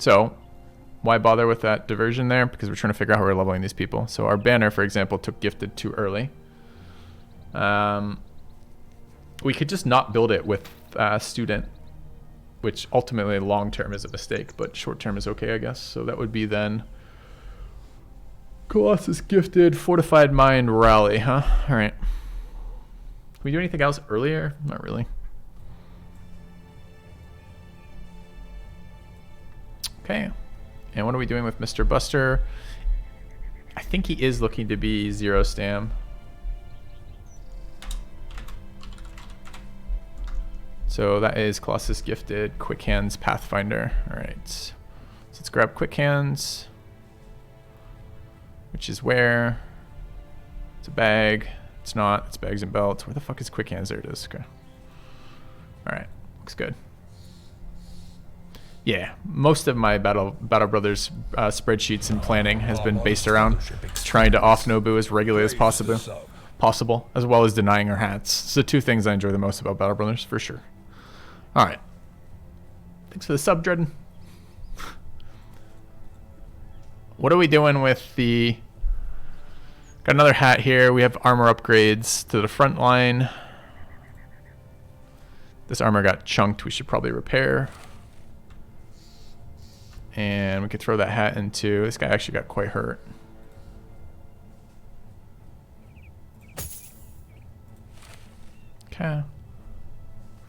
So why bother with that diversion there? Because we're trying to figure out how we're leveling these people. So our banner, for example, took gifted too early. We could just not build it with student, which ultimately long-term is a mistake, but short-term is okay, I guess. So that would be then Colossus gifted, fortified mind, rally, huh? All right. Can we do anything else earlier? Not really. Okay. And what are we doing with Mr. Buster? I think he is looking to be 0 stam. So that is Colossus gifted, Quick Hands, Pathfinder. All right. So let's grab Quick Hands, which is where? It's a bag. It's not. It's bags and belts. Where the fuck is Quick Hands? There it is. Okay. All right. Looks good. Yeah, most of my Battle Brothers spreadsheets and planning has been based around trying to off Nobu as regularly as possible, as well as denying our hats. It's the two things I enjoy the most about Battle Brothers, for sure. All right. Thanks for the sub, Dredden. What are we doing with the... Got another hat here. We have armor upgrades to the front line. This armor got chunked. We should probably repair. And we could throw that hat into... This guy actually got quite hurt. Okay.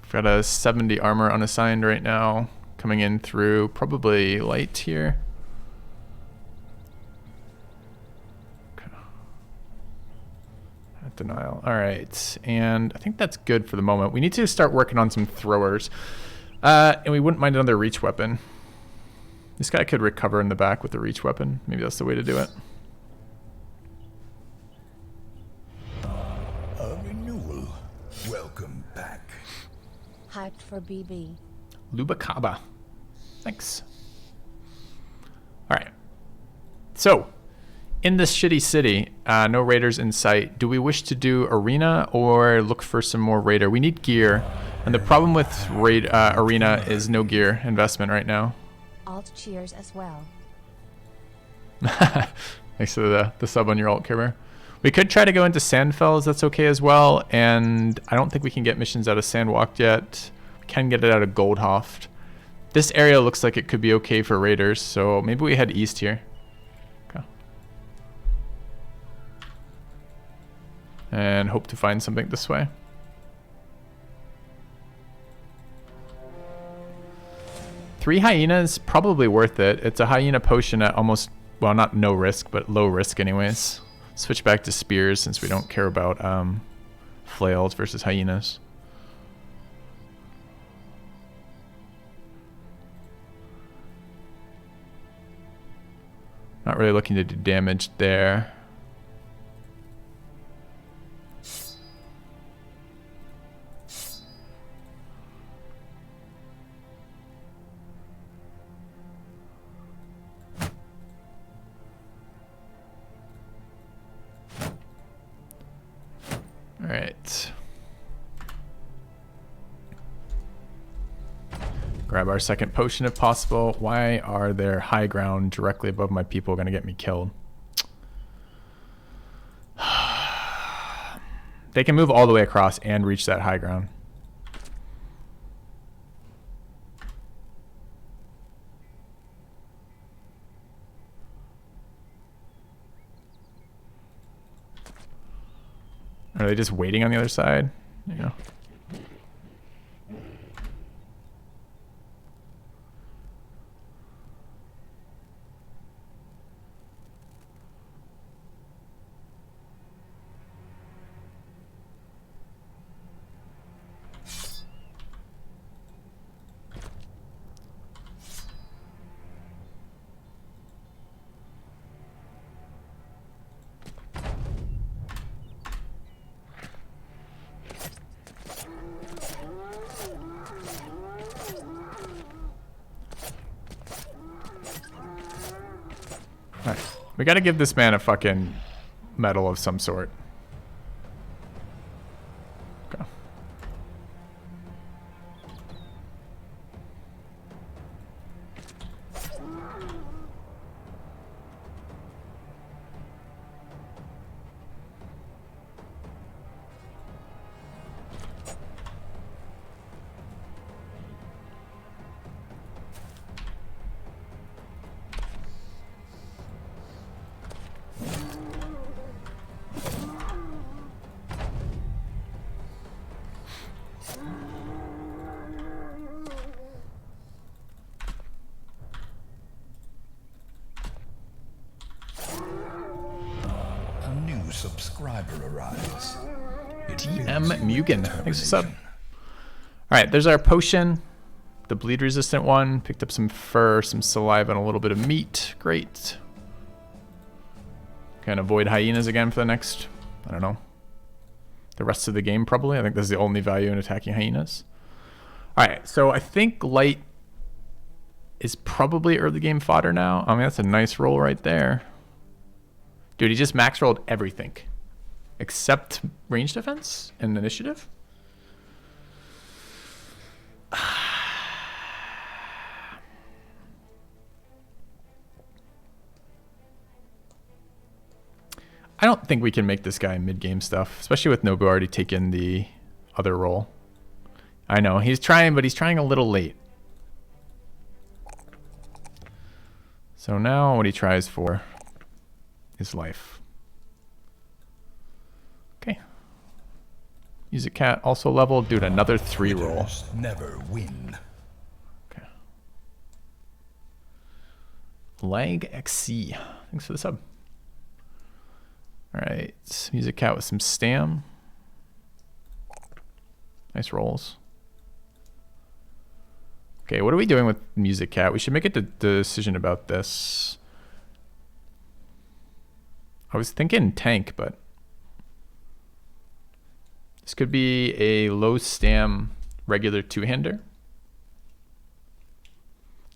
We've got a 70 armor unassigned right now. Coming in through probably light here. Okay. Hat denial. Alright. And I think that's good for the moment. We need to start working on some throwers. And we wouldn't mind another reach weapon. This guy could recover in the back with a reach weapon. Maybe that's the way to do it. A renewal. Welcome back. Hyped for BB. Lubacaba. Thanks. Alright. So, in this shitty city, no raiders in sight. Do we wish to do arena or look for some more raider? We need gear. And the problem with arena is no gear investment right now. Alt cheers as well. Thanks for the sub on your alt, Kerber. We could try to go into Sandfells, that's okay as well. And I don't think we can get missions out of Sandwalk yet. We can get it out of Goldhoft. This area looks like it could be okay for raiders, so maybe we head east here. Okay. And hope to find something this way. Three hyenas, probably worth it. It's a hyena potion at almost, well, not no risk, but low risk anyways. Switch back to spears since we don't care about flails versus hyenas. Not really looking to do damage there. All right. Grab our second potion if possible. Why are there high ground directly above my people going to get me killed? They can move all the way across and reach that high ground. Are they just waiting on the other side? Yeah. We gotta give this man a fucking medal of some sort. Okay. subscriber arrives. DM Mugen. Thanks for sub. Alright, there's our potion. The bleed resistant one. Picked up some fur, some saliva, and a little bit of meat. Great. Can avoid hyenas again for the next, I don't know, the rest of the game probably. I think this is the only value in attacking hyenas. Alright, so I think light is probably early game fodder now. I mean, that's a nice roll right there. Dude, he just max rolled everything. Except range defense and initiative? I don't think we can make this guy mid-game stuff, especially with Nobu already taking the other role. I know, he's trying, but he's trying a little late. So now what he tries for is life. Okay. Music Cat also leveled. Dude, another 3 roll. Never win. Okay. Lag XC. Thanks for the sub. Alright. Music Cat with some stam. Nice rolls. Okay, what are we doing with Music Cat? We should make a decision about this. I was thinking tank, but this could be a low stam regular two-hander.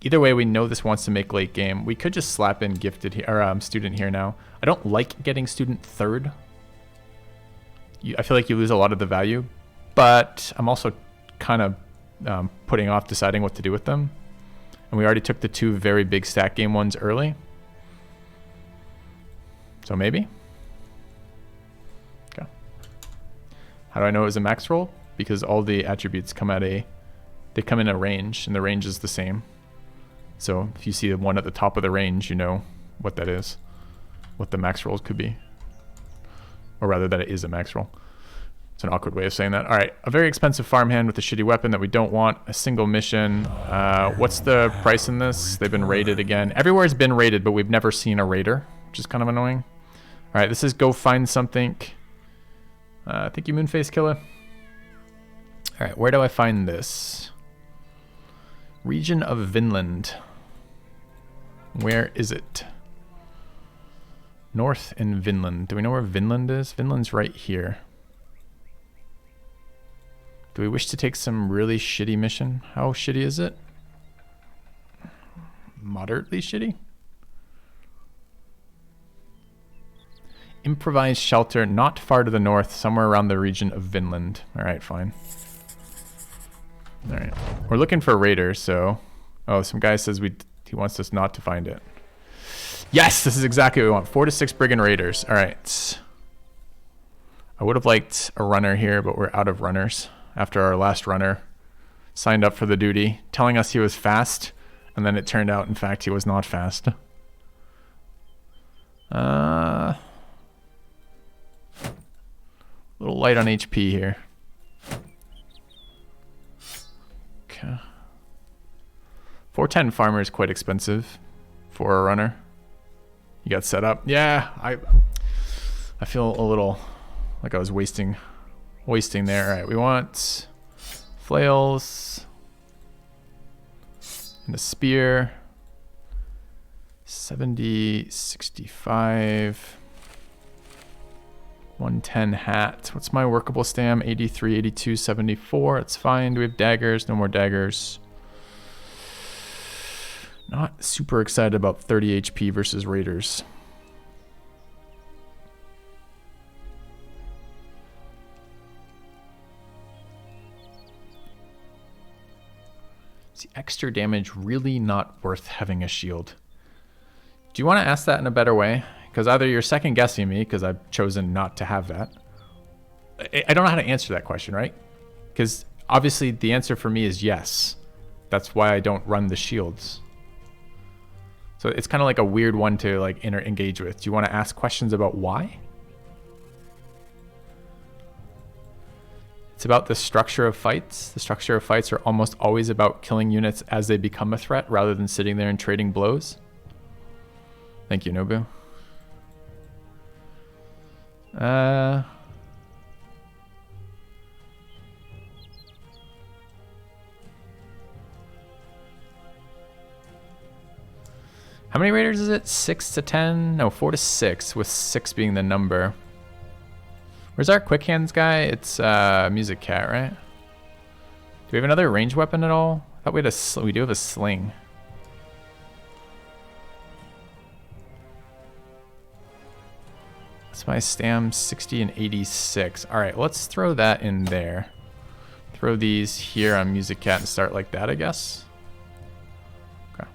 Either way, we know this wants to make late game. We could just slap in gifted here, or student here now. I don't like getting student third. I feel like you lose a lot of the value, but I'm also kind of putting off deciding what to do with them. And we already took the 2 very big stack game ones early. So maybe. Okay. How do I know it was a max roll? Because all the attributes come at they come in a range, and the range is the same. So if you see the one at the top of the range, you know what that is, what the max rolls could be. Or rather that it is a max roll. It's an awkward way of saying that. All right, a very expensive farmhand with a shitty weapon that we don't want. A single mission. What's the price in this? They've been raided again. Everywhere's been raided, but we've never seen a raider, which is kind of annoying. All right, this is go find something. Thank you, Moonface Killer. All right, where do I find this? Region of Vinland. Where is it? North in Vinland. Do we know where Vinland is? Vinland's right here. Do we wish to take some really shitty mission? How shitty is it? Moderately shitty? Improvised shelter not far to the north, somewhere around the region of Vinland. Alright, fine. Alright. We're looking for a raider, so... Oh, some guy says he wants us not to find it. Yes! This is exactly what we want. 4 to 6 brigand raiders. Alright. I would have liked a runner here, but we're out of runners. After our last runner signed up for the duty, telling us he was fast, and then it turned out, in fact, he was not fast. A little light on HP here. Okay. 410 farmer is quite expensive for a runner. You got set up. Yeah, I feel a little like I was wasting there. All right, we want flails and a spear. 70, 65, 110 hat. What's my workable stam? 83, 82, 74. It's fine. Do we have daggers? No more daggers. Not super excited about 30 HP versus raiders. Is the extra damage really not worth having a shield? Do you want to ask that in a better way? Because either you're second guessing me because I've chosen not to have that. I don't know how to answer that question, right? Because obviously the answer for me is yes. That's why I don't run the shields. So it's kind of like a weird one to like engage with. Do you want to ask questions about why? It's about the structure of fights. The structure of fights are almost always about killing units as they become a threat rather than sitting there and trading blows. Thank you, Nobu. Uh, how many raiders is it? 6 to 10? No, 4 to 6, with 6 being the number. Where's our quick hands guy? It's Music Cat, right? Do we have another ranged weapon at all? I thought we had we do have a sling. That's my stam 60 and 86. All right, let's throw that in there. Throw these here on Music Cat and start like that, I guess. Okay.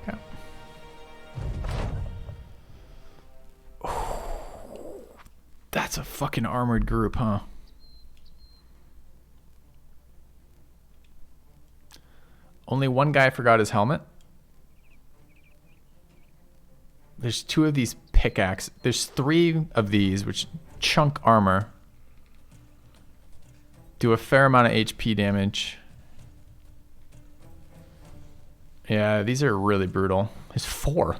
Okay. That's a fucking armored group, huh? Only one guy forgot his helmet. There's 2 of these pickaxe. There's 3 of these, which chunk armor. Do a fair amount of HP damage. Yeah, these are really brutal. There's 4.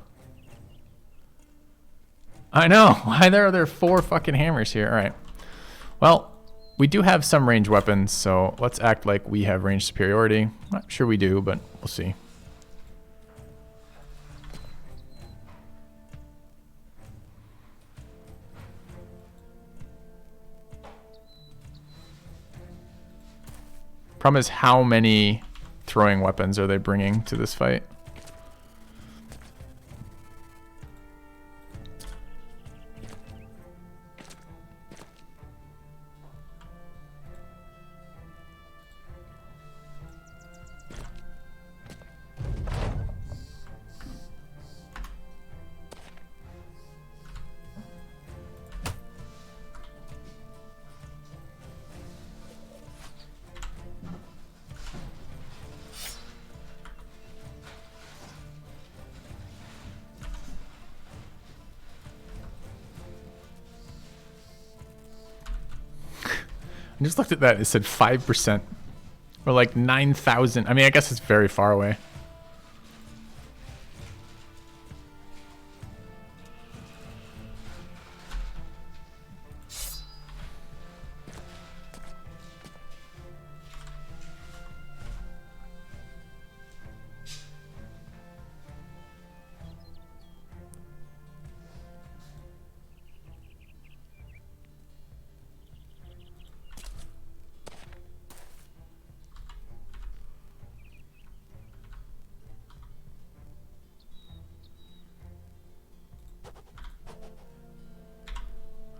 I know. Why are there 4 fucking hammers here? All right. Well, we do have some ranged weapons, so let's act like we have range superiority. Not sure we do, but we'll see. Problem is, how many throwing weapons are they bringing to this fight? I just looked at that. It said 5%. Or like 9,000. I mean, I guess it's very far away.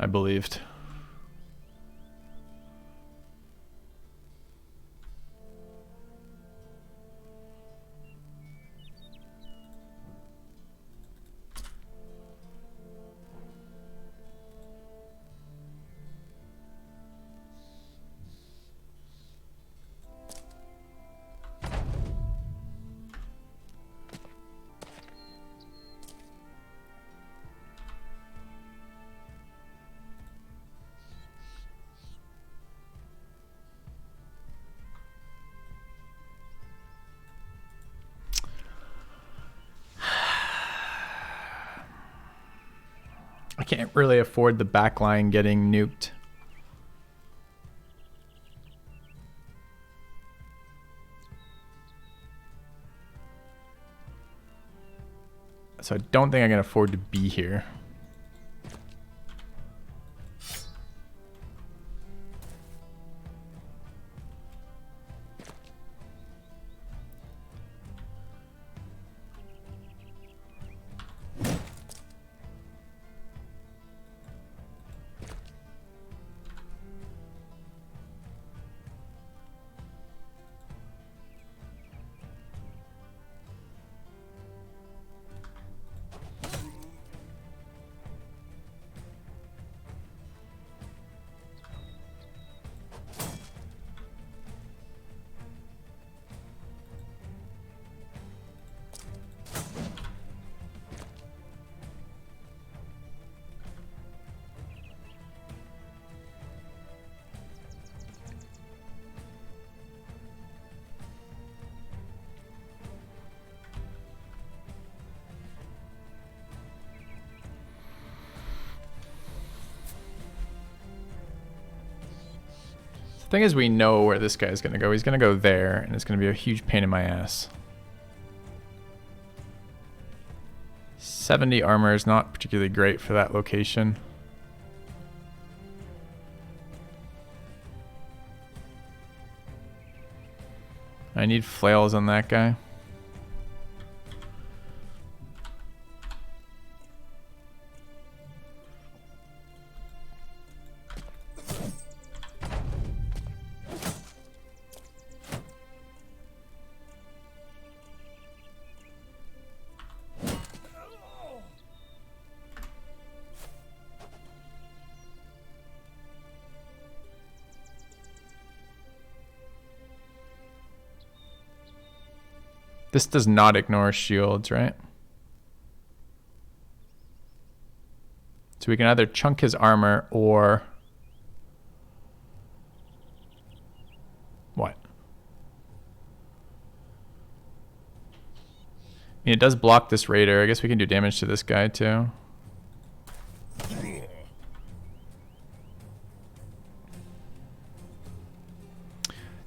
I believed. I can't really afford the backline getting nuked. So I don't think I can afford to be here. Thing is, we know where this guy's gonna go. He's gonna go there, and it's gonna be a huge pain in my ass. 70 armor is not particularly great for that location. I need flails on that guy. This does not ignore shields, right? So we can either chunk his armor or... what? I mean, it does block this raider. I guess we can do damage to this guy too.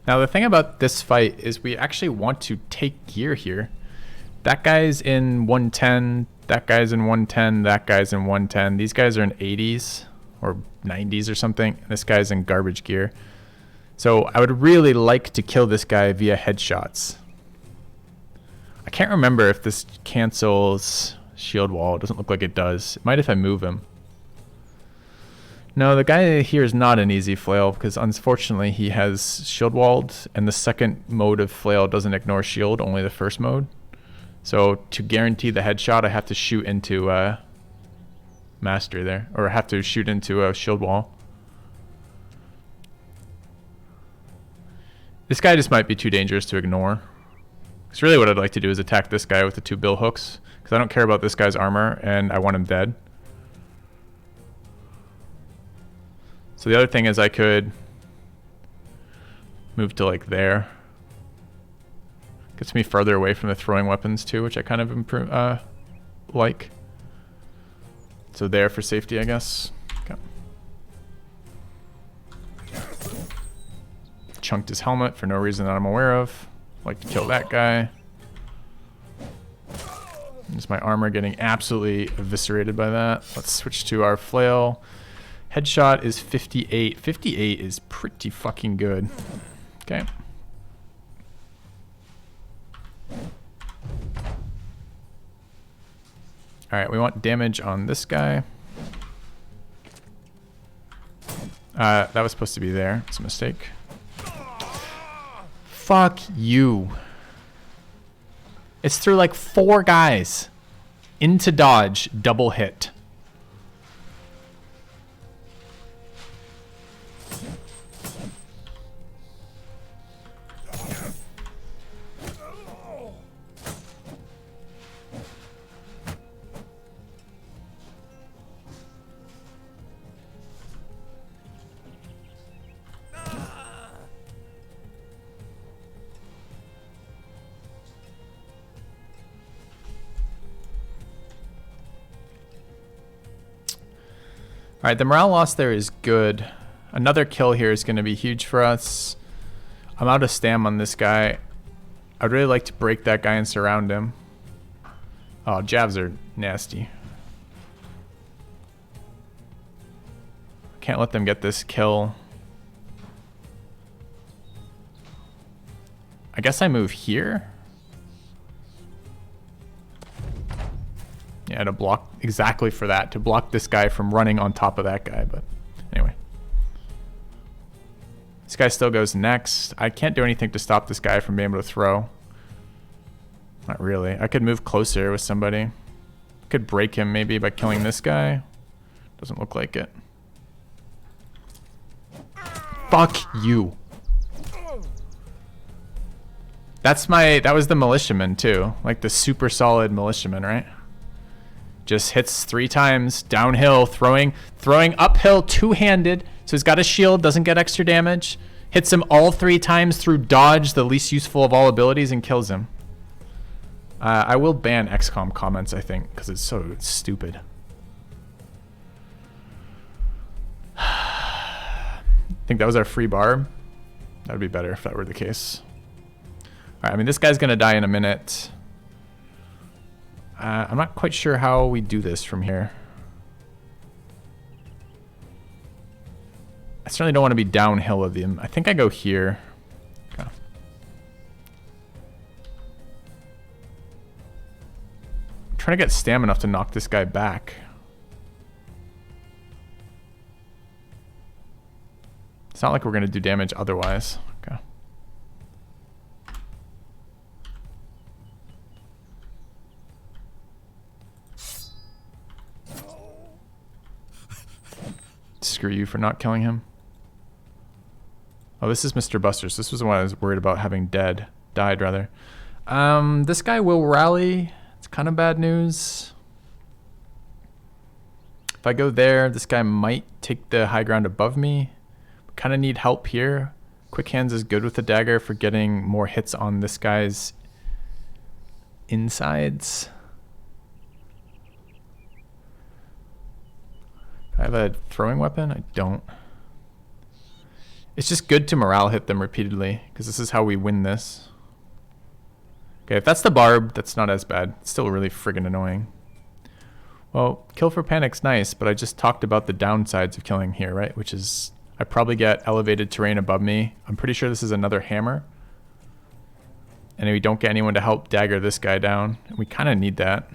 Now the thing about this fight is we actually want to take gear here. That guy's in 110, that guy's in 110, that guy's in 110. These guys are in 80s or 90s or something. This guy's in garbage gear. So I would really like to kill this guy via headshots. I can't remember if this cancels shield wall. It doesn't look like it does. It might if I move him. No, the guy here is not an easy flail because unfortunately he has shield walled, and the second mode of flail doesn't ignore shield, only the first mode. So to guarantee the headshot, I have to shoot into master there, or I have to shoot into a shield wall. This guy just might be too dangerous to ignore. Because really what I'd like to do is attack this guy with the 2 bill hooks, because I don't care about this guy's armor and I want him dead. So the other thing is I could move to like there. Gets me further away from the throwing weapons too, which I kind of like. So there for safety, I guess. Okay. Chunked his helmet for no reason that I'm aware of. Like to kill that guy. Is my armor getting absolutely eviscerated by that? Let's switch to our flail. Headshot is 58. 58 is pretty fucking good. Okay. Alright, we want damage on this guy. That was supposed to be there. It's a mistake. Fuck you. It's through like 4 guys. Into dodge, double hit. Alright, the morale loss there is good. Another kill here is going to be huge for us. I'm out of stam on this guy. I'd really like to break that guy and surround him. Oh, jabs are nasty. Can't let them get this kill. I guess I move here. Yeah, to block exactly for that, to block this guy from running on top of that guy, but anyway. This guy still goes next. I can't do anything to stop this guy from being able to throw. Not really. I could move closer with somebody. Could break him maybe by killing this guy. Doesn't look like it. Fuck you. That was the militiaman too. Like the super solid militiaman, right? Just hits 3 times downhill, throwing uphill two-handed. So he's got a shield, doesn't get extra damage. Hits him all 3 times through dodge, the least useful of all abilities, and kills him. I will ban XCOM comments, I think, because it's so stupid. I think that was our free barb. That would be better if that were the case. Alright, I mean, this guy's gonna die in a minute. I'm not quite sure how we do this from here. I certainly don't want to be downhill of him. I think I go here. Okay. I'm trying to get stamina enough to knock this guy back. It's not like we're going to do damage otherwise. Okay. Screw you for not killing him. Oh, this is Mr. Busters. This was the one I was worried about having died rather. This guy will rally. It's kind of bad news. If I go there, this guy might take the high ground above me. Kind of need help here. Quick Hands is good with the dagger for getting more hits on this guy's insides. Do I have a throwing weapon? I don't. It's just good to morale hit them repeatedly, because this is how we win this. Okay, if that's the barb, that's not as bad. It's still really friggin' annoying. Well, kill for panic's nice, but I just talked about the downsides of killing here, right? Which is, I probably get elevated terrain above me. I'm pretty sure this is another hammer. And we don't get anyone to help dagger this guy down. And we kind of need that.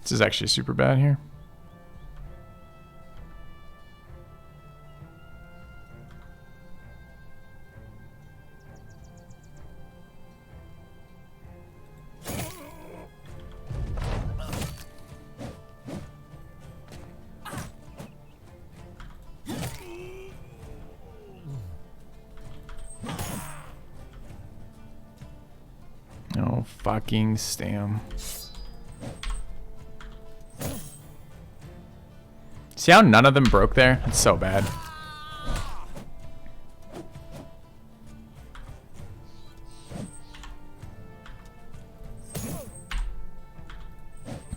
This is actually super bad here. No fucking stam. See how none of them broke there? It's so bad.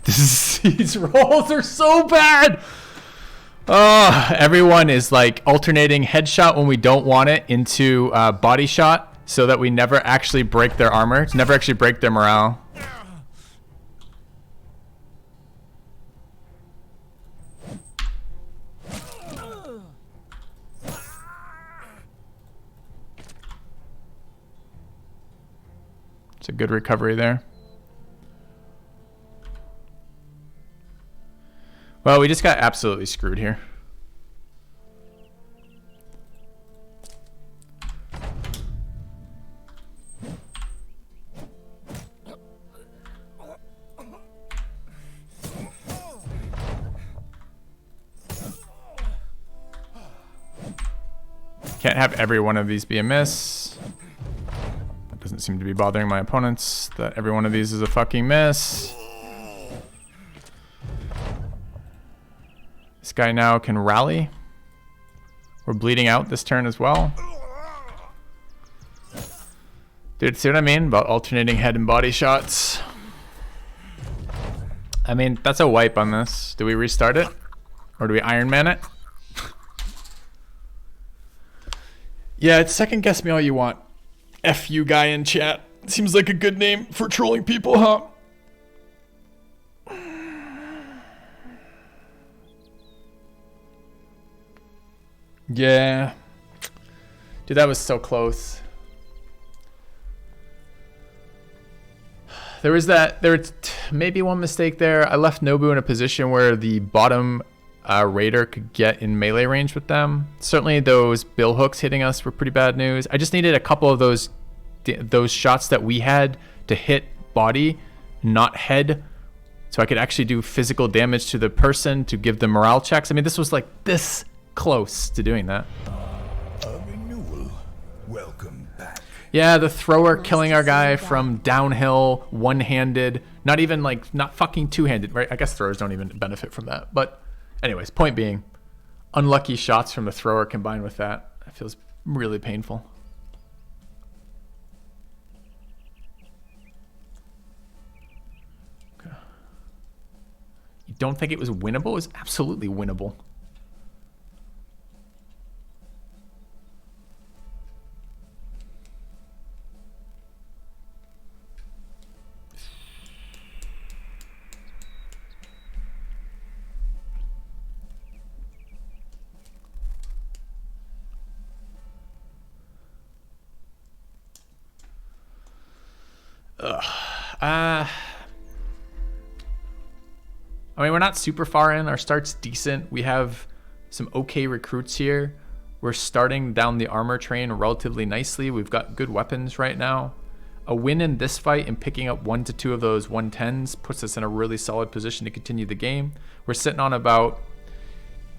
These rolls are so bad! Everyone is like alternating headshot when we don't want it into body shot so that we never actually break their armor, to never actually break their morale. It's a good recovery there. Well, we just got absolutely screwed here. Can't have every one of these be a miss. That doesn't seem to be bothering my opponents, that every one of these is a fucking miss. This guy now can rally. We're bleeding out this turn as well. Dude, see what I mean about alternating head and body shots? I mean, that's a wipe on this. Do we restart it? Or do we Iron Man it? Yeah, it's second guess me all you want. F you guy in chat. Seems like a good name for trolling people, huh? Yeah. Dude, that was so close. There was maybe one mistake there. I left Nobu in a position where the bottom raider could get in melee range with them. Certainly those bill hooks hitting us were pretty bad news. I just needed a couple of those shots that we had to hit body, not head, so I could actually do physical damage to the person to give them morale checks. I mean, this was like this close to doing that. A renewal. Welcome. Yeah, the thrower Nice killing to our see guy you back. from downhill, one-handed, not even like, not fucking two-handed, right? I guess throwers don't even benefit from that. But anyways, point being, unlucky shots from the thrower combined with that. It feels really painful. Okay. You don't think it was winnable? It was absolutely winnable. I mean, we're not super far in. Our start's decent. We have some okay recruits here. We're starting down the armor train relatively nicely. We've got good weapons right now. A win in this fight and picking up 1 to 2 of those 110s puts us in a really solid position to continue the game. We're sitting on about...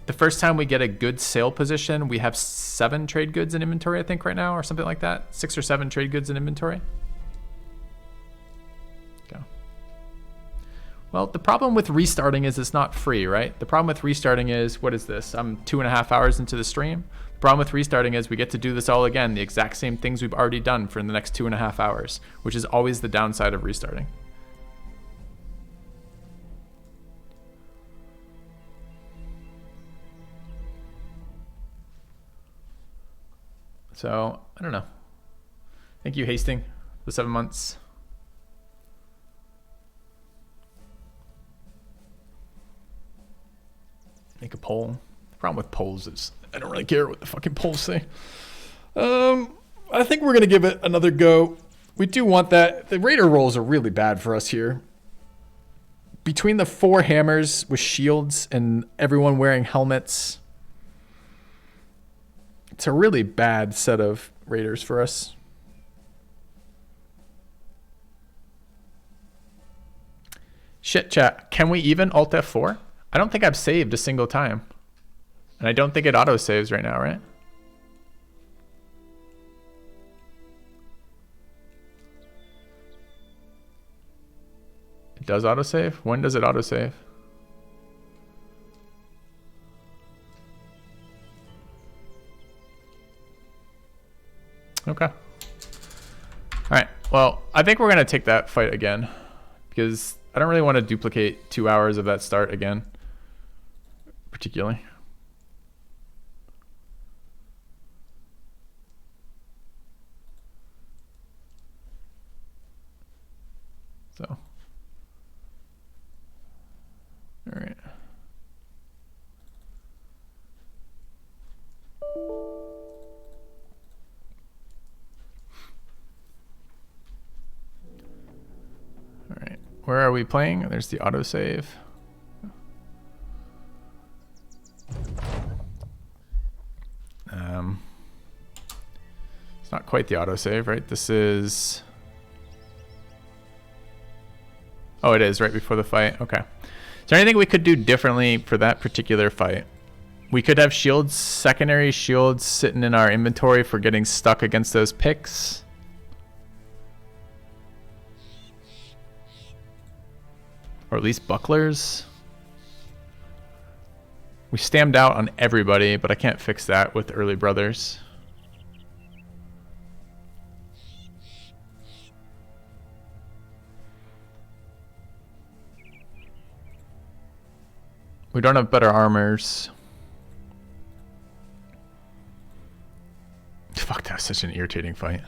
The first time we get a good sale position, we have 7 trade goods in inventory, I think, right now, or something like that. 6 or 7 trade goods in inventory. Go. Well, the problem with restarting is it's not free, right? The problem with restarting is, what is this? I'm 2.5 hours into the stream. The problem with restarting is we get to do this all again, the exact same things we've already done for the next 2.5 hours, which is always the downside of restarting. So, I don't know. Thank you, Hasting, for the 7 months. Make a poll. The problem with polls is I don't really care what the fucking polls say. I think we're going to give it another go. We do want that. The Raider rolls are really bad for us here. Between the 4 hammers with shields and everyone wearing helmets, it's a really bad set of Raiders for us. Shit, chat. Can we even Alt F4? I don't think I've saved a single time. And I don't think it auto-saves right now, right? It does autosave? When does it autosave? Okay. Alright, well, I think we're going to take that fight again. Because I don't really want to duplicate 2 hours of that start again. Particularly. So. All right. All right. Where are we playing? There's the autosave. It's not quite the autosave, right? This is... Oh, it is right before the fight. Okay. Is there anything we could do differently for that particular fight? We could have shields, secondary shields sitting in our inventory for getting stuck against those picks. Or at least bucklers. We stammed out on everybody, but I can't fix that with early brothers. We don't have better armors. Fuck, that was such an irritating fight.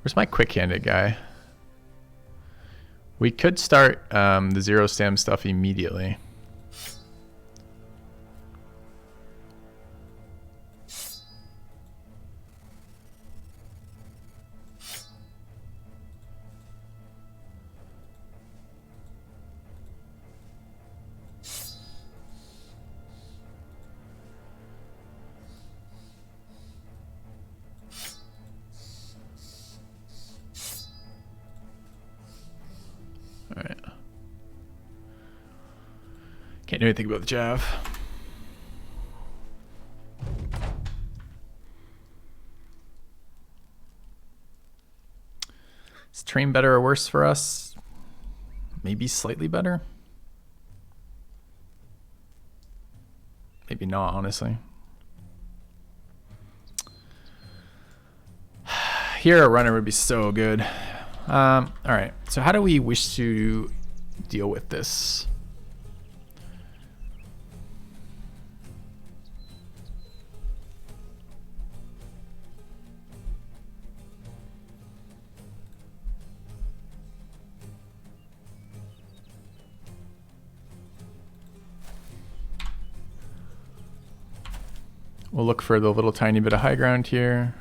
Where's my quick-handed guy? We could start the zero stam stuff immediately. Can't do anything about the Jav. Is train better or worse for us? Maybe slightly better. Maybe not, honestly. Here a runner would be so good. All right, so how do we wish to deal with this? We'll look for the little tiny bit of high ground here.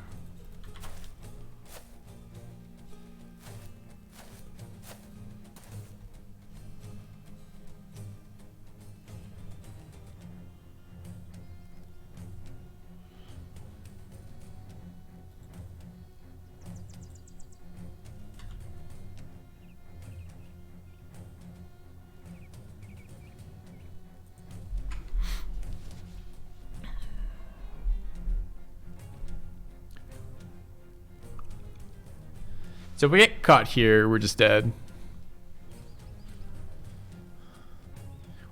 So if we get caught here, we're just dead.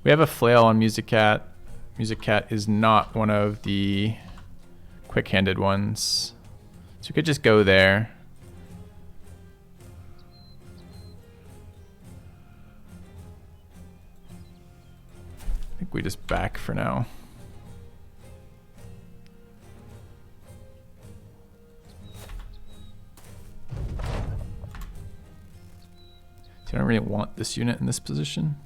We have a flail on Music Cat. Music Cat is not one of the quick-handed ones. So we could just go there. I think we just back for now. I don't really want this unit in this position.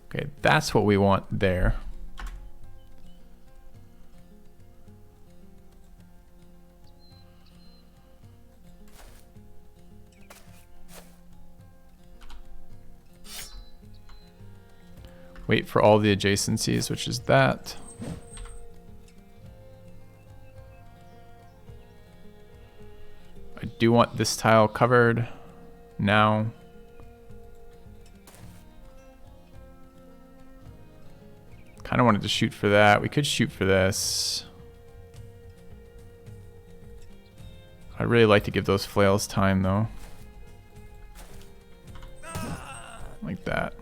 Okay, that's what we want there. Wait for all the adjacencies, which is that. I do want this tile covered now. Kind of wanted to shoot for that. We could shoot for this. I'd really like to give those flails time though. Like that.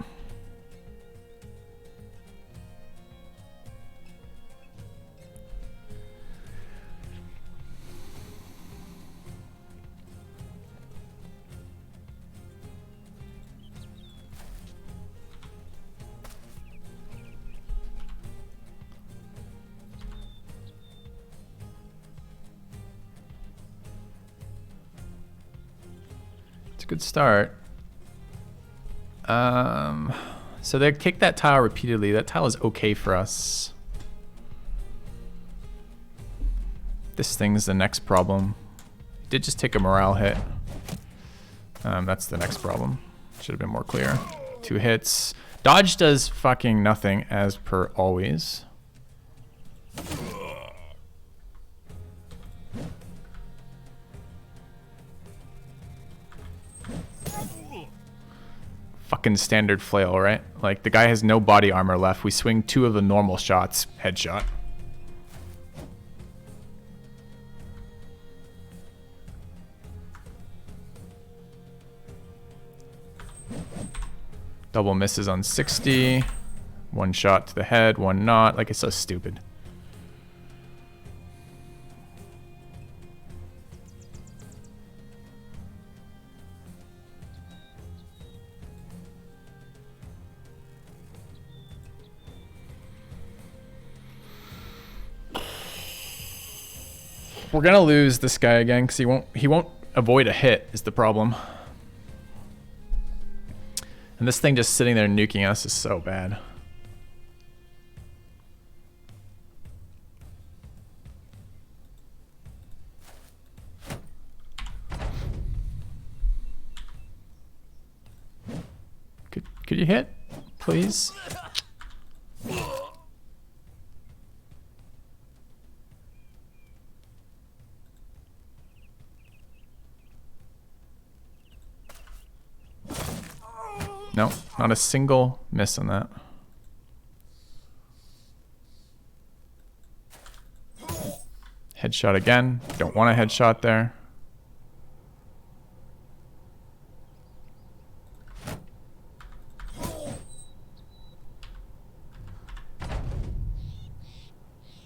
It's a good start. So they kick that tile repeatedly. That tile is okay for us. This thing's the next problem. It did just take a morale hit. That's the next problem. Should have been more clear. 2 hits. Dodge does fucking nothing as per always. Fucking standard flail, right? Like, the guy has no body armor left. We swing 2 of the normal shots. Headshot. Double misses on 60. 1 shot to the head, 1 not. Like, it's so stupid. We're gonna lose this guy again because he won't avoid a hit is the problem. And this thing just sitting there nuking us is so bad. Could you hit, please? No, not a single miss on that. Headshot again. Don't want a headshot there.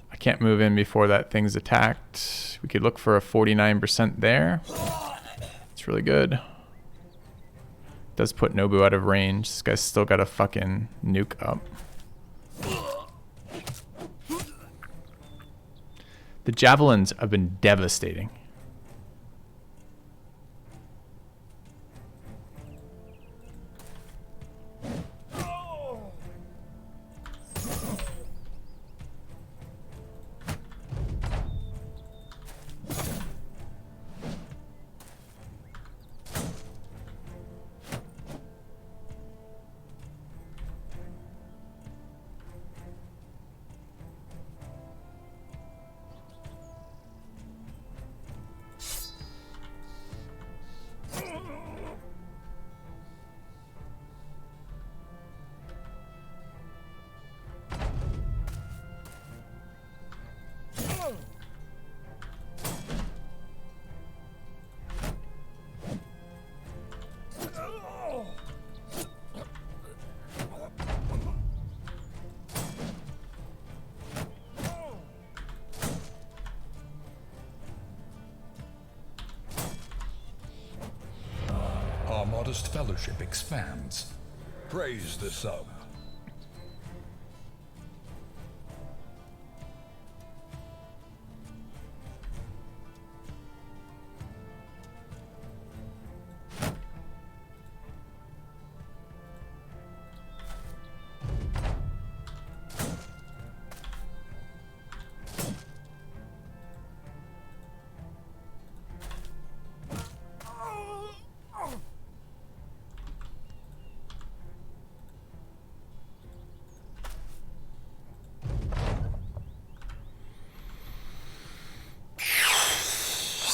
I can't move in before that thing's attacked. We could look for a 49% there. It's really good. Does put Nobu out of range. This guy's still got a fucking nuke up. The javelins have been devastating. Our modest fellowship expands. Praise the sub.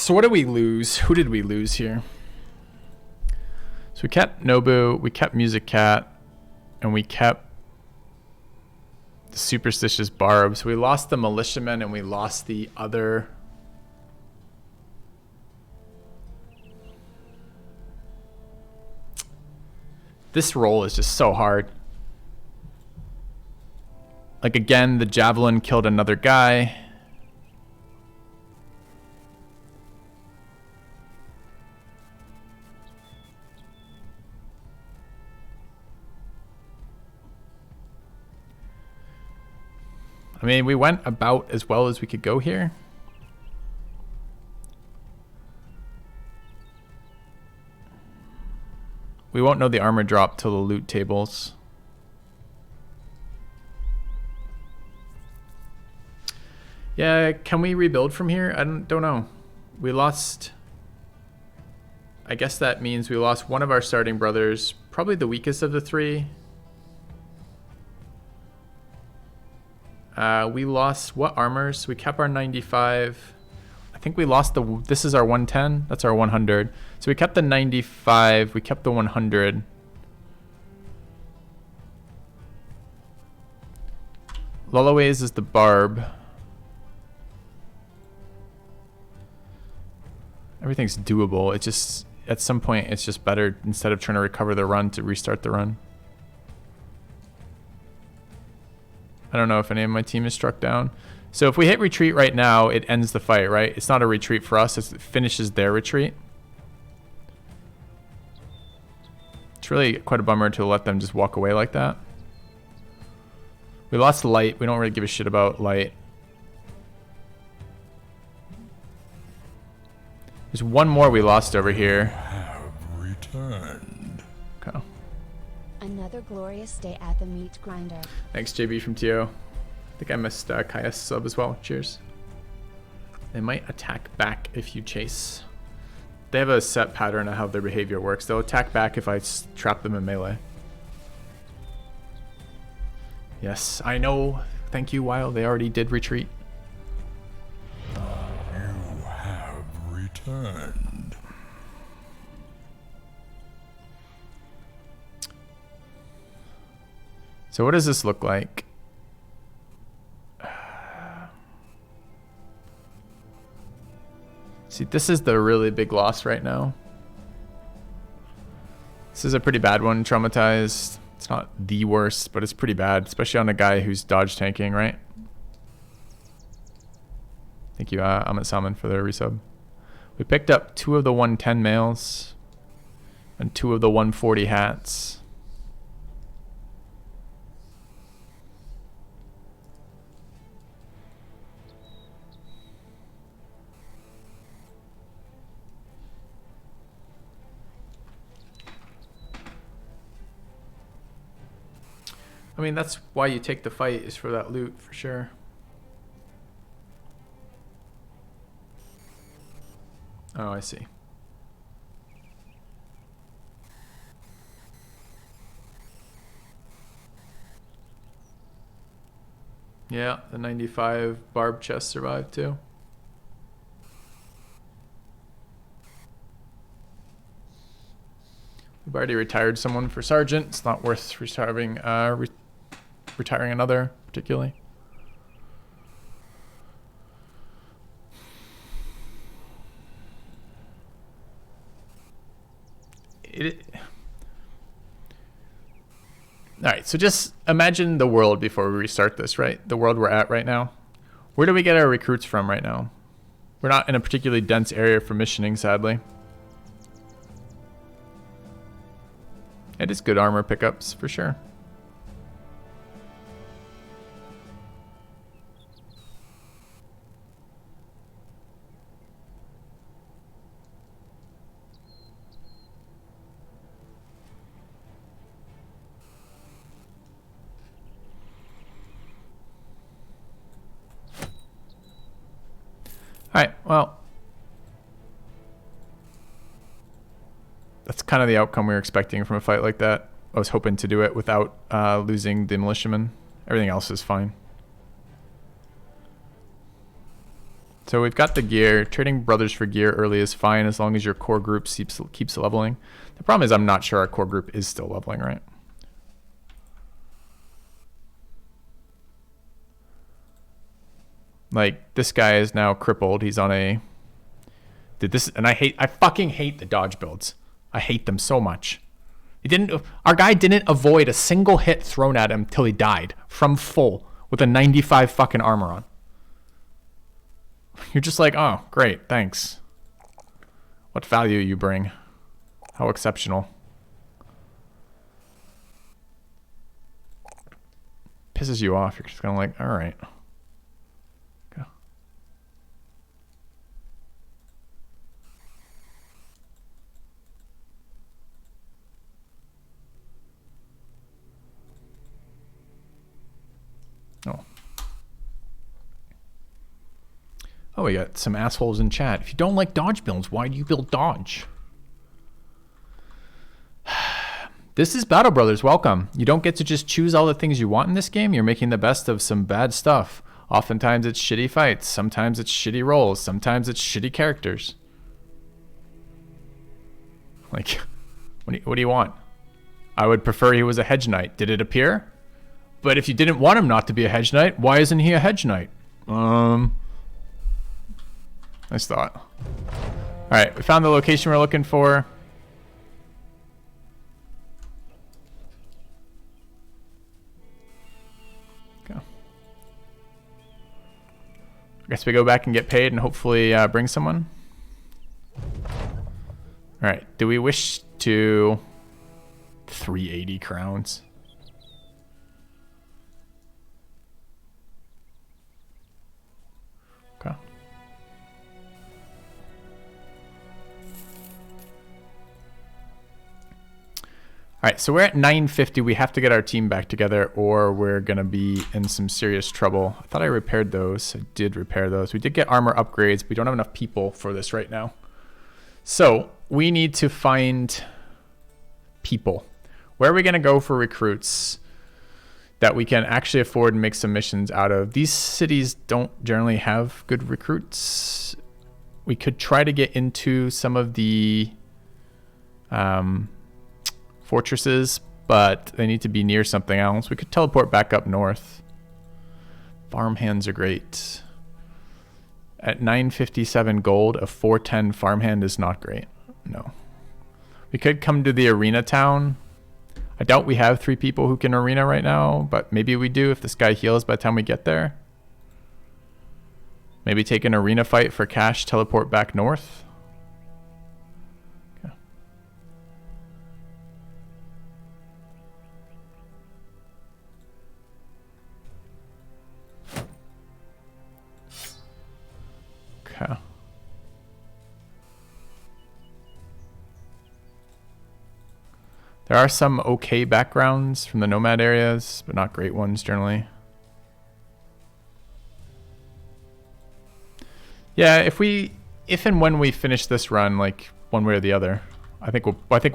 So what did we lose? Who did we lose here? So we kept Nobu, we kept Music Cat, and we kept the Superstitious Barb. So we lost the Militiamen and we lost the other... This roll is just so hard. Like again, the Javelin killed another guy. I mean, we went about as well as we could go here. We won't know the armor drop till the loot tables. Yeah, can we rebuild from here? I don't know. We lost... I guess that means we lost one of our starting brothers, probably the weakest of the three. We lost what armors? We kept our 95. I think we lost the... This is our 110. That's our 100. So we kept the 95. We kept the 100. Lullaways is the barb. Everything's doable. It's just... At some point, it's just better, instead of trying to recover the run, to restart the run. I don't know if any of my team is struck down. So if we hit retreat right now, it ends the fight, right? It's not a retreat for us. It finishes their retreat. It's really quite a bummer to let them just walk away like that. We lost light. We don't really give a shit about light. There's one more we lost over here. Have returned. Okay. Another glorious day at the meat grinder. Thanks, JB from TO. I think I missed Kaya's sub as well. Cheers. They might attack back if you chase. They have a set pattern of how their behavior works. They'll attack back if I trap them in melee. Yes, I know. Thank you, Wild. They already did retreat. You have returned. So what does this look like? See, this is the really big loss right now. This is a pretty bad one, traumatized. It's not the worst, but it's pretty bad, especially on a guy who's dodge tanking, right? Thank you, Amit Salmon, for the resub. We picked up 2 of the 110 males and 2 of the 140 hats. I mean, that's why you take the fight, is for that loot, for sure. Oh, I see. Yeah, the 95 barb chest survived too. We've already retired someone for sergeant. It's not worth retiring another, particularly. All right, so just imagine the world before we restart this, right? The world we're at right now. Where do we get our recruits from right now? We're not in a particularly dense area for missioning, sadly. It is good armor pickups, for sure. All right, well, that's kind of the outcome we were expecting from a fight like that. I was hoping to do it without losing the militiamen. Everything else is fine. So we've got the gear. Trading brothers for gear early is fine as long as your core group keeps leveling. The problem is I'm not sure our core group is still leveling, right? Like, this guy is now crippled. He's on a... And I fucking hate the dodge builds. I hate them so much. Our guy didn't avoid a single hit thrown at him till he died from full with a 95 fucking armor on. You're just like, oh, great, thanks. What value you bring. How exceptional. Pisses you off. You're just kind of like, all right. Oh, we got some assholes in chat. If you don't like dodge builds, why do you build dodge? This is Battle Brothers. Welcome. You don't get to just choose all the things you want in this game. You're making the best of some bad stuff. Oftentimes it's shitty fights. Sometimes it's shitty rolls. Sometimes it's shitty characters. Like, what do you want? I would prefer he was a hedge knight. Did it appear? But if you didn't want him not to be a hedge knight, why isn't he a hedge knight? Nice thought. All right, we found the location we're looking for. Okay. I guess we go back and get paid and hopefully bring someone. All right, do we wish to 380 crowns? Okay. All right, so we're at 950. We have to get our team back together or we're going to be in some serious trouble. I thought I repaired those. I did repair those. We did get armor upgrades, but we don't have enough people for this right now. So we need to find people. Where are we going to go for recruits that we can actually afford and make some missions out of? These cities don't generally have good recruits. We could try to get into some of the... fortresses, but they need to be near something else. We could teleport back up north. Farmhands are great. At 957 gold, a 410 farmhand is not great. No. We could come to the arena town. I doubt we have 3 people who can arena right now, but maybe we do if this guy heals by the time we get there. Maybe take an arena fight for cash, teleport back north. Okay. Okay. There are some okay backgrounds from the nomad areas, but not great ones generally. Yeah, if and when we finish this run, like one way or the other, I think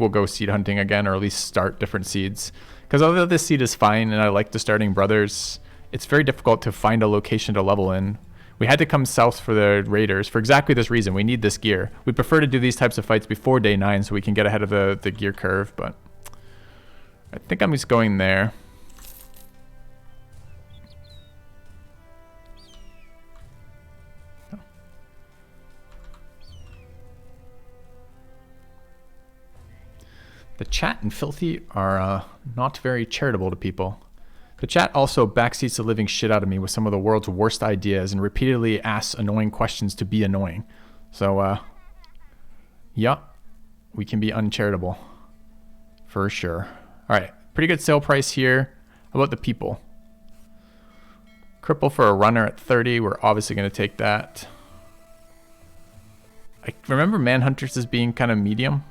we'll go seed hunting again, or at least start different seeds. Because although this seed is fine, and I like the starting brothers, it's very difficult to find a location to level in. We had to come south for the raiders for exactly this reason. We need this gear. We prefer to do these types of fights before day 9 so we can get ahead of the gear curve, but I think I'm just going there. The chat and Filthy are not very charitable to people. The chat also backseats the living shit out of me with some of the world's worst ideas and repeatedly asks annoying questions to be annoying. So, yeah, we can be uncharitable. For sure. Alright, pretty good sale price here. How about the people? Cripple for a runner at 30. We're obviously going to take that. I remember Manhunters as being kind of medium.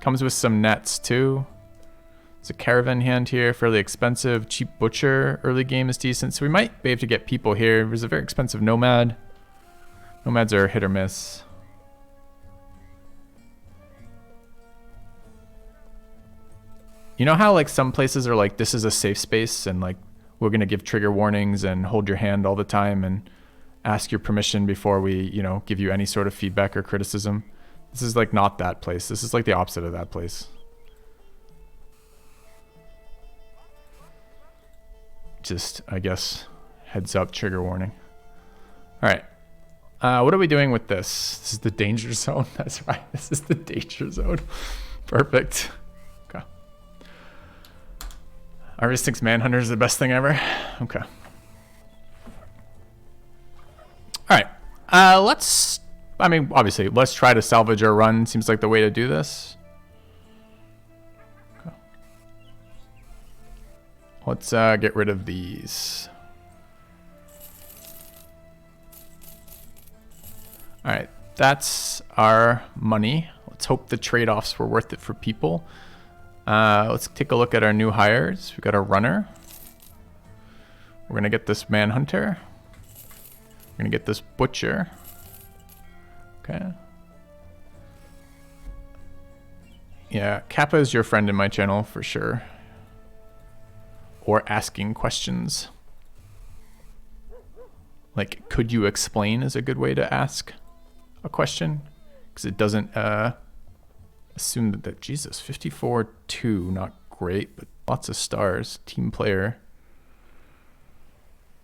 Comes with some nets too. There's a caravan hand here, fairly expensive. Cheap butcher early game is decent. So we might be able to get people here. There's a very expensive nomad. Nomads are hit or miss. You know how like some places are like, this is a safe space and like we're going to give trigger warnings and hold your hand all the time and ask your permission before we, you know, give you any sort of feedback or criticism. This is like not that place. This is like the opposite of that place. Just, I guess, heads up, trigger warning. All right. What are we doing with this? This is the danger zone. That's right. This is the danger zone. Perfect. Okay. Harvesting's Manhunter is the best thing ever. Okay. All right. Obviously, let's try to salvage our run. Seems like the way to do this. Okay. Let's get rid of these. All right, that's our money. Let's hope the trade-offs were worth it for people. Let's take a look at our new hires. We got a runner. We're gonna get this manhunter. We're gonna get this butcher. Okay. Yeah, Kappa is your friend in my channel for sure. Or asking questions. Like, could you explain is a good way to ask a question. Because it doesn't assume that, Jesus, 54-2, not great, but lots of stars. Team player.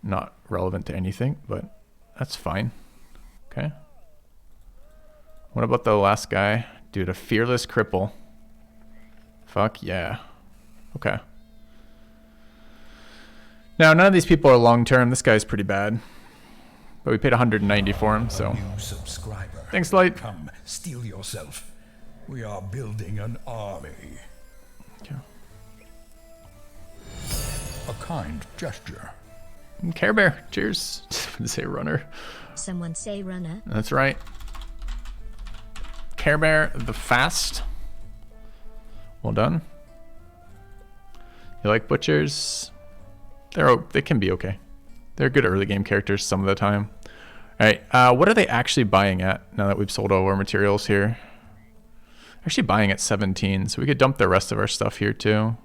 Not relevant to anything, but that's fine. Okay. What about the last guy? Dude, a fearless cripple. Fuck yeah. Okay. Now, none of these people are long-term. This guy's pretty bad. But we paid 190 for him, so. New subscriber. Thanks, Light. Come, steel yourself. We are building an army. Okay. A kind gesture. Care Bear, cheers. Say runner. Someone say runner. That's right. Care Bear the Fast. Well done. You like butchers? They can be okay. They're good early game characters some of the time. All right, what are they actually buying at now that we've sold all our materials here? Actually buying at 17, so we could dump the rest of our stuff here too.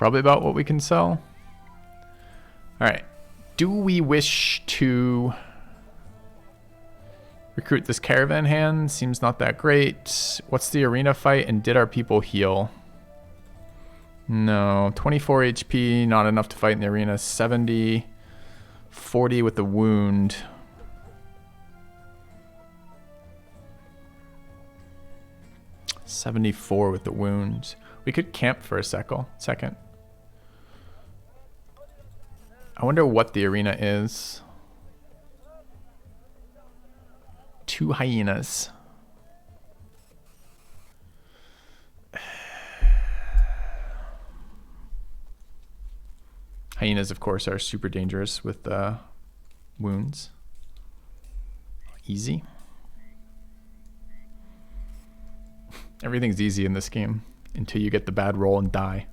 probably about what we can sell. Alright. Do we wish to recruit this caravan hand? Seems not that great. What's the arena fight, and did our people heal? No. 24 HP, not enough to fight in the arena. 70. 40 with the wound. $74 with the wound. We could camp for a second. I wonder what the arena is. 2 hyenas. Hyenas, of course, are super dangerous with wounds. Easy. Everything's easy in this game until you get the bad roll and die.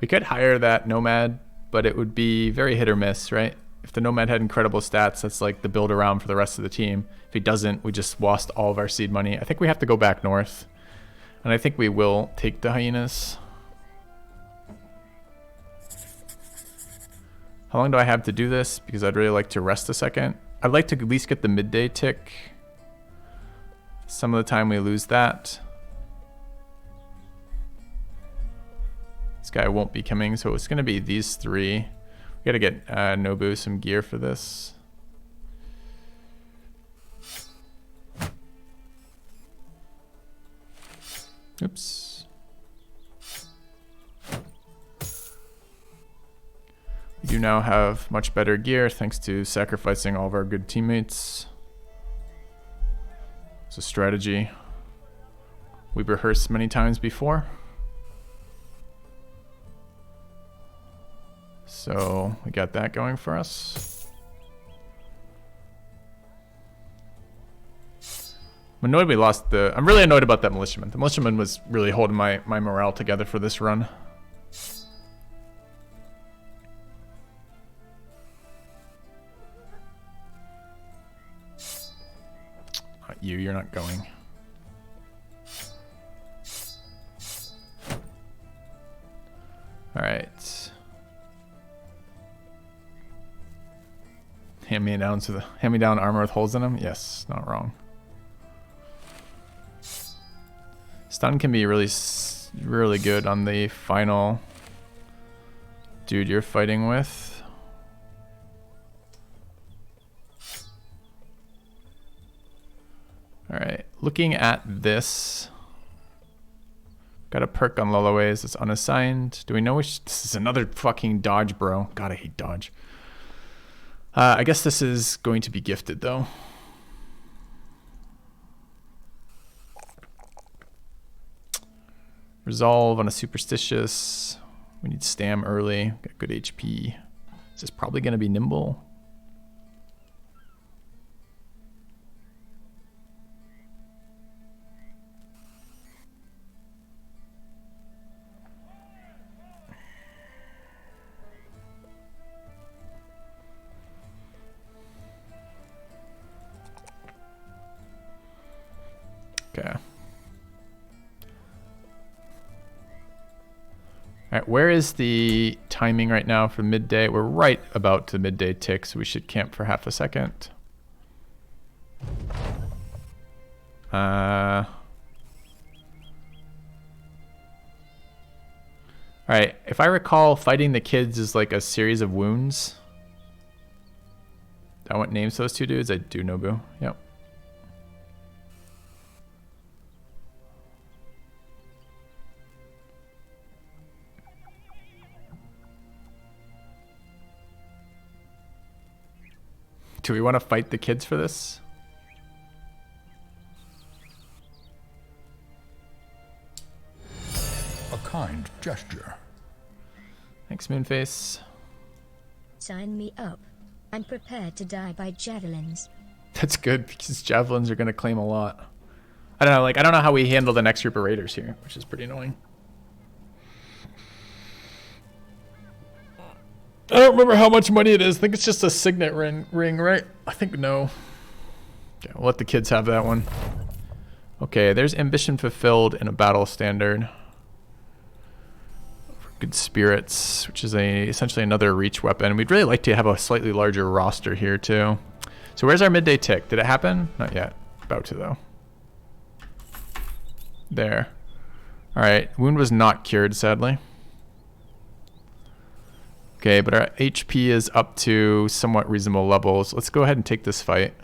We could hire that nomad, but it would be very hit or miss, right? If the nomad had incredible stats, that's like the build around for the rest of the team. If he doesn't, we just lost all of our seed money. I think we have to go back north. And I think we will take the hyenas. How long do I have to do this? Because I'd really like to rest a second. I'd like to at least get the midday tick. Some of the time we lose that. This guy won't be coming, so it's going to be these 3. We got to get Nobu some gear for this. Oops. We do now have much better gear thanks to sacrificing all of our good teammates. It's a strategy we've rehearsed many times before. So we got that going for us. I'm annoyed we lost the... I'm really annoyed about that militiaman. The militiaman was really holding my morale together for this run. Not you, you're not going. Alright. Hand me down armor with holes in them? Yes, not wrong. Stun can be really good on the final dude you're fighting with. Alright, looking at this. Got a perk on Lullaways that's unassigned. Do we know which? This is another fucking dodge, bro. God, I hate dodge. I guess this is going to be gifted, though. Resolve on a superstitious. We need stam early. Got good HP. This is probably going to be nimble. Okay. Alright, where is the timing right now for midday? We're right about to midday tick, so we should camp for half a second. Alright, if I recall, fighting the kids is like a series of wounds. I want names those 2 dudes. I do, Nobu. Yep. Do we want to fight the kids for this? A kind gesture. Thanks, Moonface. Sign me up. I'm prepared to die by javelins. That's good because javelins are going to claim a lot. I don't know, I don't know how we handle the next group of raiders here, which is pretty annoying. I don't remember how much money it is. I think it's just a signet ring, right? I think no. Okay, we'll let the kids have that one. Okay, there's ambition fulfilled in a battle standard. Good spirits, which is essentially another reach weapon. We'd really like to have a slightly larger roster here too. So where's our midday tick? Did it happen? Not yet. About to though. There. All right, wound was not cured, sadly. Okay, but our HP is up to somewhat reasonable levels. Let's go ahead and take this fight.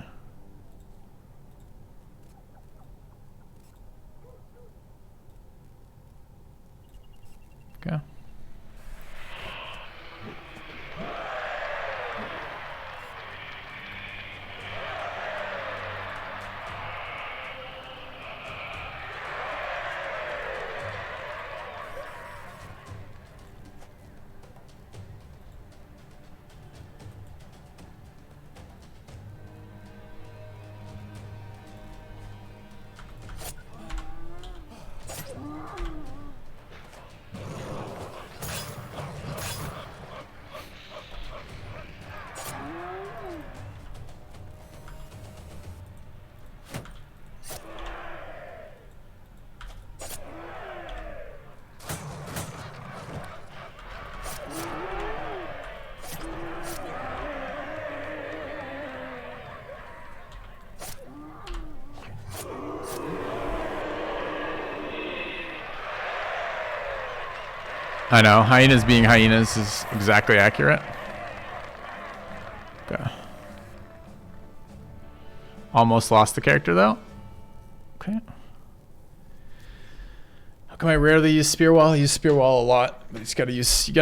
Okay. I know, hyenas being hyenas is exactly accurate. Okay. Almost lost the character though. Okay. How come I rarely use spear wall? I use spear wall a lot, but you gotta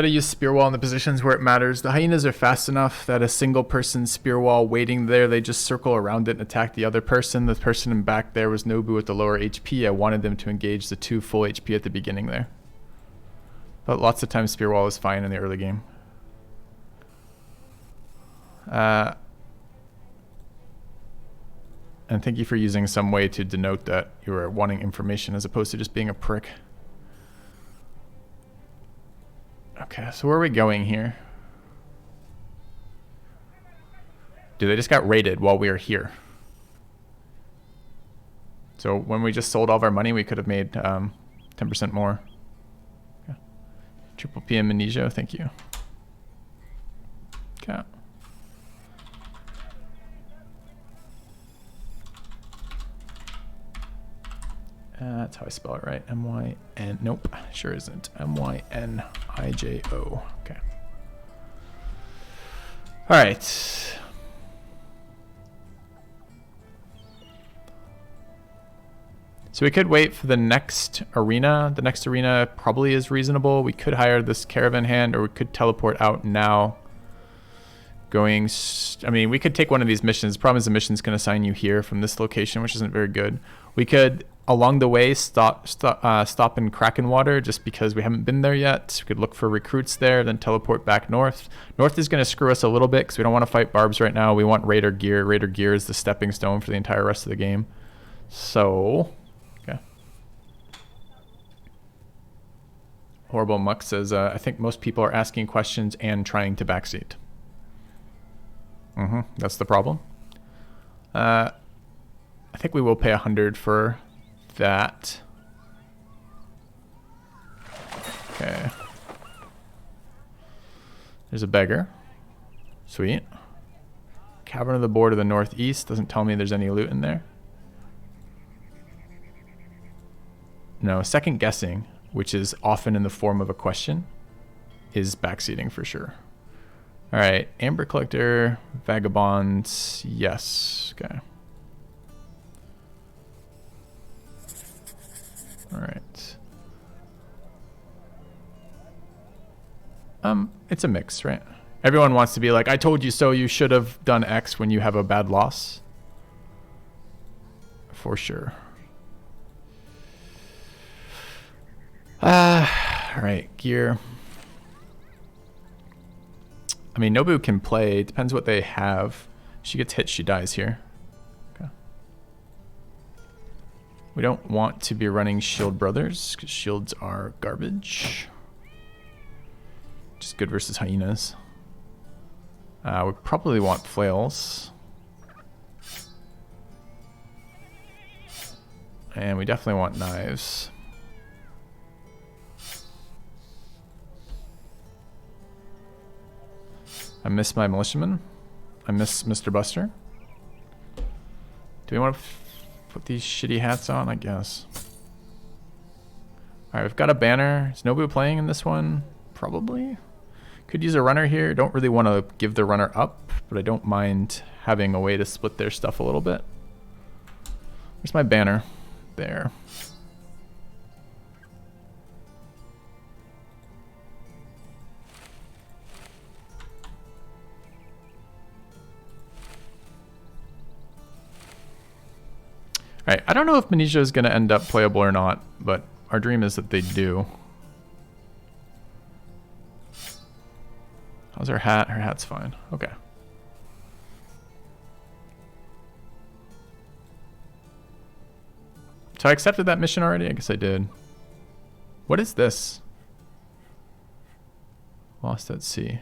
use spear wall in the positions where it matters. The hyenas are fast enough that a single person spear wall waiting there, they just circle around it and attack the other person. The person in back there was Nobu with the lower HP. I wanted them to engage the 2 full HP at the beginning there. But lots of times spear wall is fine in the early game. And thank you for using some way to denote that you are wanting information as opposed to just being a prick. Okay, so where are we going here? Dude, they just got raided while we were here. So when we just sold all of our money, we could have made 10% more. Okay. Triple P amnesia, thank you. Okay. That's how I spell it, right? M-Y-N. Nope, sure isn't. M-Y-N-I-J-O. Okay. All right. So we could wait for the next arena. The next arena probably is reasonable. We could hire this caravan hand, or we could teleport out now. I mean, we could take one of these missions. The problem is the mission's going to assign you here from this location, which isn't very good. We could, along the way, stop in Krakenwater just because we haven't been there yet. We could look for recruits there, then teleport back north. North is going to screw us a little bit because we don't want to fight barbs right now. We want Raider gear. Raider gear is the stepping stone for the entire rest of the game. So, okay. Horrible Muck says, I think most people are asking questions and trying to backseat. That's the problem. I think we will pay 100 for that. Okay. There's a beggar. Sweet. Cavern of the Boar to the northeast. Doesn't tell me there's any loot in there. No, second guessing, which is often in the form of a question, is backseating for sure. All right, Amber Collector, Vagabond, yes, okay. All right. It's a mix, right? Everyone wants to be like, I told you so, you should have done X when you have a bad loss. For sure. All right, gear. I mean, Nobu can play. It depends what they have. If she gets hit, she dies here. Okay. We don't want to be running Shield Brothers, because shields are garbage. Which is good versus hyenas. We probably want flails. And we definitely want knives. I miss my militiaman. I miss Mr. Buster. Do we want to put these shitty hats on? I guess. Alright, we've got a banner. Is Nobu playing in this one? Probably. Could use a runner here. Don't really want to give the runner up, but I don't mind having a way to split their stuff a little bit. Where's my banner? There. Alright, I don't know if Manisha is going to end up playable or not, but our dream is that they do. How's her hat? Her hat's fine. Okay. So I accepted that mission already? I guess I did. What is this? Lost at sea.